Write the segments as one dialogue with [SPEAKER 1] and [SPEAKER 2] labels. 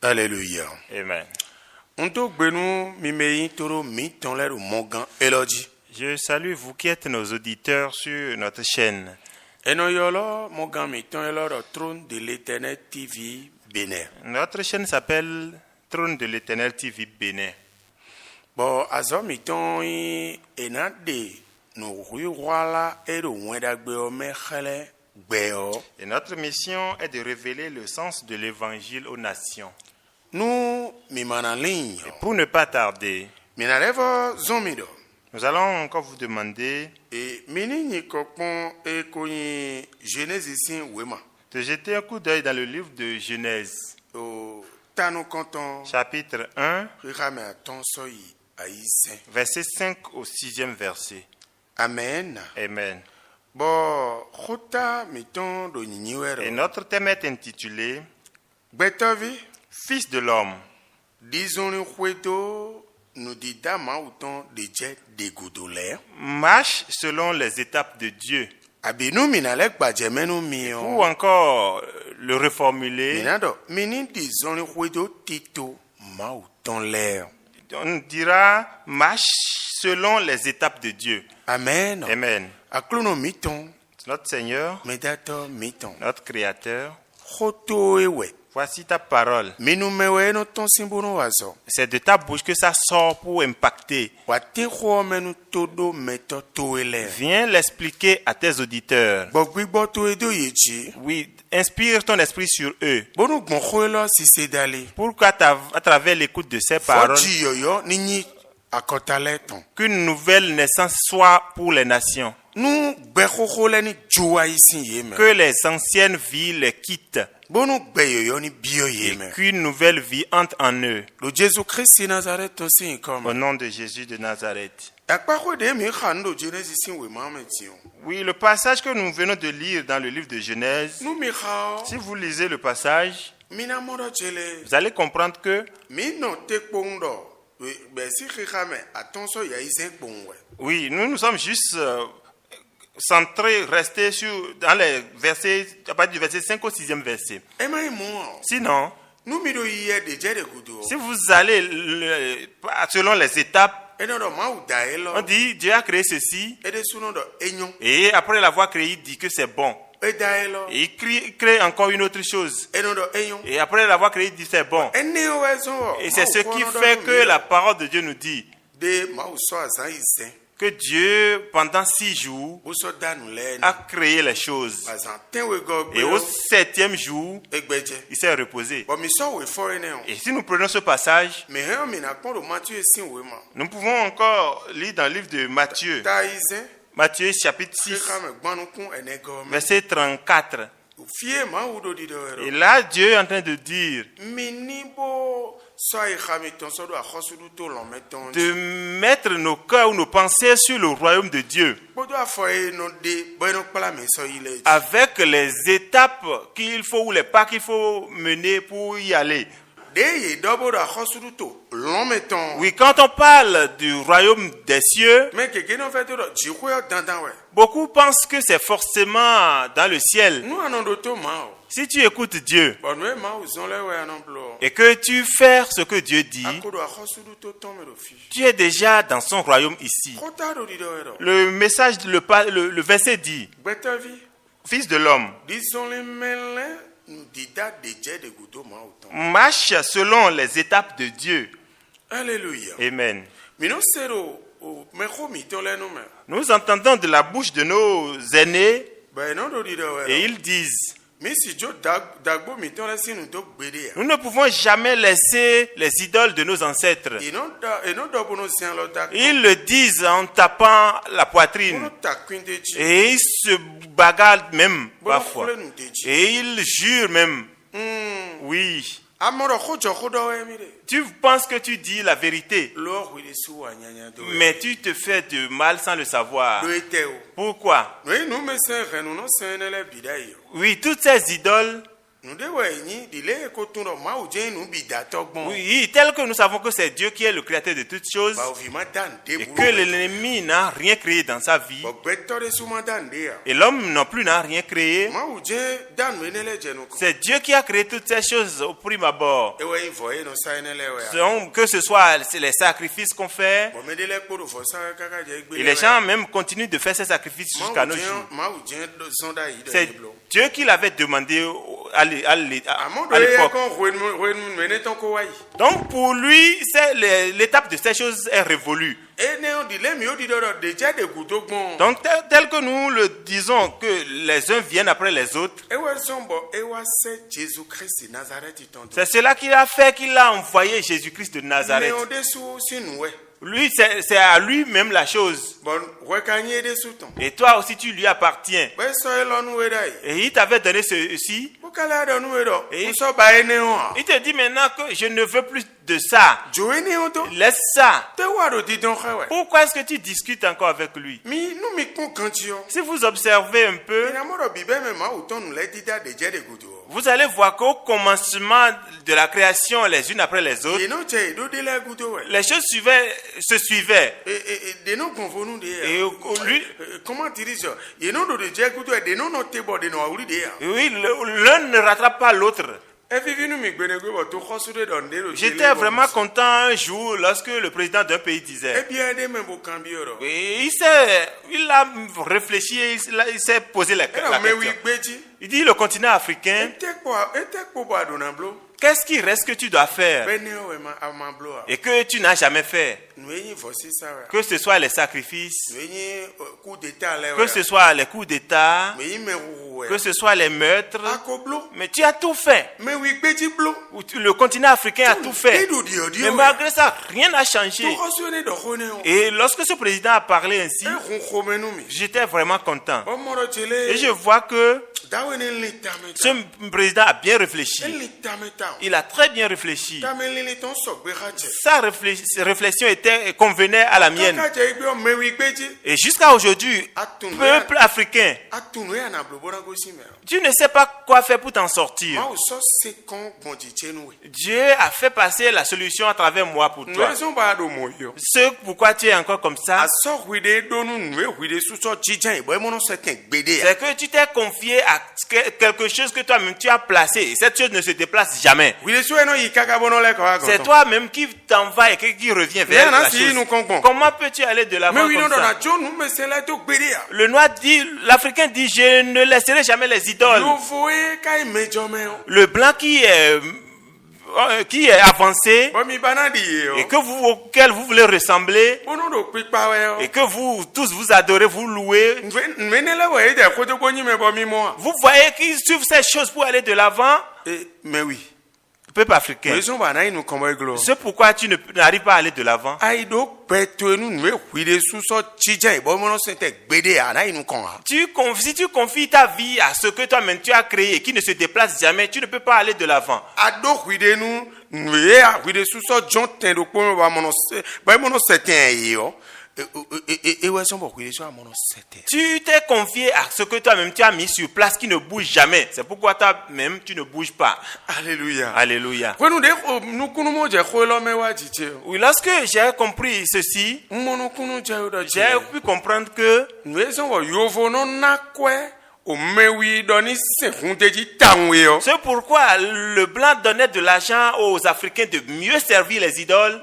[SPEAKER 1] Alléluia.
[SPEAKER 2] Amen. Je salue vous qui êtes nos auditeurs sur notre chaîne. Notre chaîne s'appelle Trône de l'Éternel TV Bénin.
[SPEAKER 1] Bon, azomiton enade no ruwala ero wedagbe omechele gbeo.
[SPEAKER 2] Et notre mission est de révéler le sens de l'évangile aux nations.
[SPEAKER 1] Nous mimanalin.
[SPEAKER 2] Et pour ne pas tarder,
[SPEAKER 1] minarevo zomido.
[SPEAKER 2] Nous allons encore vous demander
[SPEAKER 1] et minini kokon e koyin Genèse ici wema.
[SPEAKER 2] De jeter un coup d'œil dans le livre de Genèse. Chapitre 1. Verset 5 au 6e verset.
[SPEAKER 1] Amen.
[SPEAKER 2] Amen.
[SPEAKER 1] Et
[SPEAKER 2] notre thème est intitulé Fils de l'homme. Marche selon les étapes de Dieu. Ou encore le reformuler. On dira marche selon les étapes de Dieu.
[SPEAKER 1] Amen.
[SPEAKER 2] Amen. Notre Seigneur, notre Créateur, voici ta parole. C'est de ta bouche que ça sort pour impacter. Viens l'expliquer à tes auditeurs. Oui, inspire ton esprit sur eux. Pour qu'à travers l'écoute de ces paroles, qu'une nouvelle naissance soit pour les nations. Que les anciennes vies les quittent. Et qu'une nouvelle vie entre en eux. Au nom de Jésus de Nazareth. Oui, le passage que nous venons de lire dans le livre de Genèse, si vous lisez le passage, vous allez comprendre que oui, nous sommes juste centrés, restés dans les versets, à partir du verset 5 au 6e verset. Sinon, si vous allez selon les étapes, on dit Dieu a créé ceci, et après l'avoir créé, il dit que c'est bon. Et il crée encore une autre chose. Et après l'avoir créé, il dit c'est bon. Et c'est ce qui fait que la parole de Dieu nous dit que Dieu, pendant 6 jours, a créé les choses. Et au 7e jour, il s'est reposé. Et si nous prenons ce passage, nous pouvons encore lire dans le livre de Matthieu. Matthieu chapitre 6, verset 34. Et là, Dieu est en train de dire de mettre nos cœurs ou nos pensées sur le royaume de Dieu, avec les étapes qu'il faut ou les pas qu'il faut mener pour y aller. Oui, quand on parle du royaume des cieux, beaucoup pensent que c'est forcément dans le ciel. Si tu écoutes Dieu et que tu fais ce que Dieu dit, tu es déjà dans son royaume ici. Le message, le verset dit, Fils de l'homme, marche selon les étapes de Dieu.
[SPEAKER 1] Alléluia.
[SPEAKER 2] Amen. Nous entendons de la bouche de nos aînés et ils disent, nous ne pouvons jamais laisser les idoles de nos ancêtres. Ils le disent en tapant la poitrine. Et ils se bagarrent même parfois. Et ils jurent même. Oui. Tu penses que tu dis la vérité, mais tu te fais de mal sans le savoir. Pourquoi? Oui, toutes ces idoles, oui, tel que nous savons que c'est Dieu qui est le créateur de toutes choses et que l'ennemi n'a rien créé dans sa vie et l'homme non plus n'a rien créé. C'est Dieu qui a créé toutes ces choses au prime abord. Que ce soit les sacrifices qu'on fait, et les gens même continuent de faire ces sacrifices jusqu'à nos jours. C'est Dieu qui l'avait demandé à l'époque. Donc pour lui, l'étape de ces choses est révolue. Donc tel que nous le disons, que les uns viennent après les autres, c'est cela qu'il a fait, qu'il a envoyé Jésus-Christ de Nazareth. Lui, c'est à lui-même la chose. Et toi aussi, tu lui appartiens. Et il t'avait donné ceci. Et il te dit maintenant que je ne veux plus de ça. Laisse ça. Pourquoi est-ce que tu discutes encore avec lui? Si vous observez un peu, vous allez voir qu'au commencement de la création, les unes après les autres, les choses se suivaient. Et lui, oui, l'un ne rattrape pas l'autre. J'étais vraiment content un jour lorsque le président d'un pays disait, oui, il a réfléchi, il s'est posé la question. Il dit le continent africain, qu'est-ce qui reste que tu dois faire et que tu n'as jamais fait? Que ce soit les sacrifices, que ce soit les coups d'État, que ce soit les meurtres, mais tu as tout fait. Le continent africain a tout fait. Mais malgré ça, rien n'a changé. Et lorsque ce président a parlé ainsi, j'étais vraiment content. Et je vois que ce président a bien réfléchi. Il a très bien réfléchi. Sa réflexion convenait à la mienne. Et jusqu'à aujourd'hui, peuple africain, tu ne sais pas quoi faire pour t'en sortir. Dieu a fait passer la solution à travers moi pour toi. C'est pourquoi tu es encore comme ça. C'est que tu t'es confié à quelque chose que toi-même tu as placé. Et cette chose ne se déplace jamais. C'est toi-même qui t'en vas et qui revient vers la chose. Comment peux-tu aller de l'avant comme ça? Le noir dit, l'Africain dit, je ne laisserai jamais les idoles. Le blanc qui est avancé et auquel vous voulez ressembler et que vous tous vous adorez, vous louez. Vous voyez qu'ils suivent ces choses pour aller de l'avant.
[SPEAKER 1] Mais oui.
[SPEAKER 2] Peuple africain. C'est pourquoi tu n'arrives pas à aller de l'avant. Si tu confies ta vie à ce que toi-même tu as créé et qui ne se déplace jamais, tu ne peux pas aller de l'avant. Tu t'es confié à ce que toi-même tu as mis sur place qui ne bouge jamais. C'est pourquoi toi-même tu ne bouges pas.
[SPEAKER 1] Alléluia.
[SPEAKER 2] Alléluia. Oui, lorsque j'ai compris ceci, j'ai pu comprendre que c'est pourquoi le blanc donnait de l'argent aux Africains de mieux servir les idoles.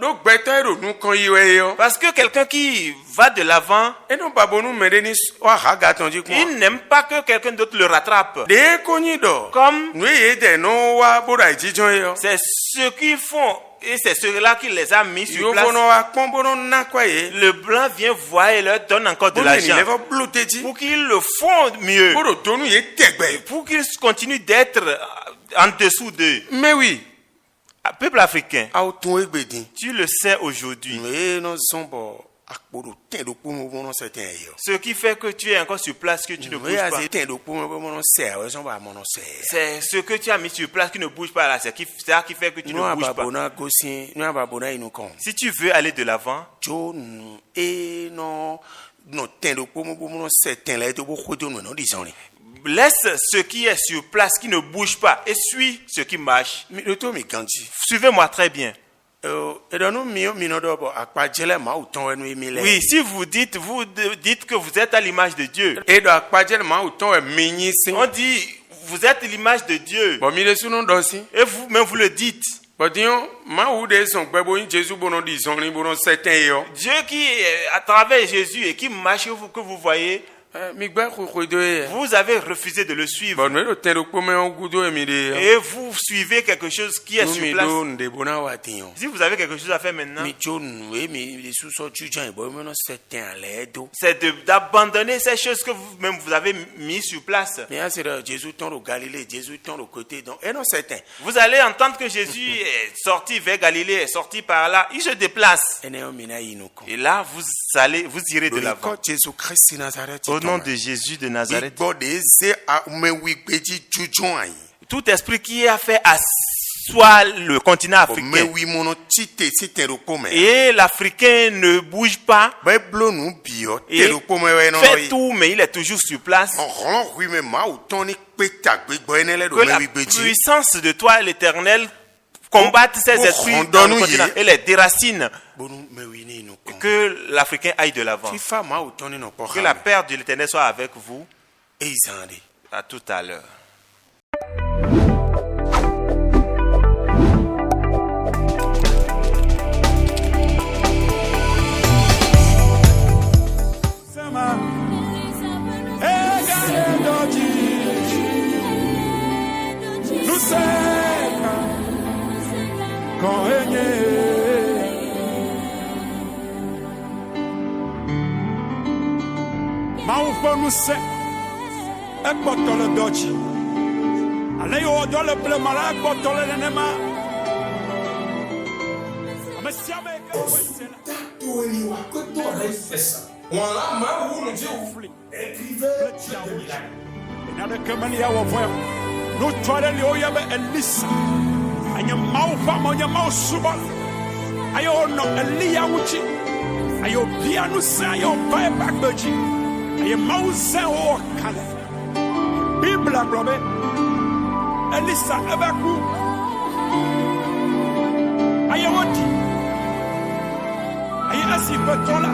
[SPEAKER 2] Parce que quelqu'un qui va de l'avant, il n'aime pas que quelqu'un d'autre le rattrape. Comme c'est ce qu'ils font. Et c'est cela qui les a mis sur place. Le blanc vient voir et leur donne encore de l'argent pour qu'ils le font mieux, pour qu'ils continuent d'être en dessous d'eux.
[SPEAKER 1] Mais oui,
[SPEAKER 2] peuple africain, tu le sais aujourd'hui. Ce qui fait que tu es encore sur place, que tu ne bouges pas. C'est ce que tu as mis sur place qui ne bouge pas là. C'est ça qui fait que tu ne bouges pas. Si tu veux aller de l'avant, laisse ce qui est sur place, qui ne bouge pas, et suis ce qui marche. Suivez-moi très bien. Oui, si vous dites que vous êtes à l'image de Dieu. On dit, vous êtes l'image de Dieu. Et vous-même vous le dites. Dieu qui est à travers Jésus et qui marche que vous voyez. Vous avez refusé de le suivre. Et vous suivez quelque chose qui est sur place. Si vous avez quelque chose à faire maintenant, c'est d'abandonner ces choses que vous-même vous avez mis sur place. Vous allez entendre que Jésus est sorti vers Galilée, est sorti par là. Il se déplace. Et là, vous irez de l'avant. Au nom de Jésus de Nazareth, tout esprit qui a fait asseoir le continent africain et l'Africain ne bouge pas et fait tout, mais il est toujours sur place. Que la puissance de toi, l'Éternel, combatte ces esprits dans le continent et les déracine. Que l'Africain aille de l'avant. Que la paix de l'Éternel soit avec vous. À tout à l'heure.
[SPEAKER 3] Nous c'est un bottle de doji. Allez au dans le bleu malade, bottle de nema. Aye mauze o kale Bible blobe Elisa ebaku Aye woti Aye asi betola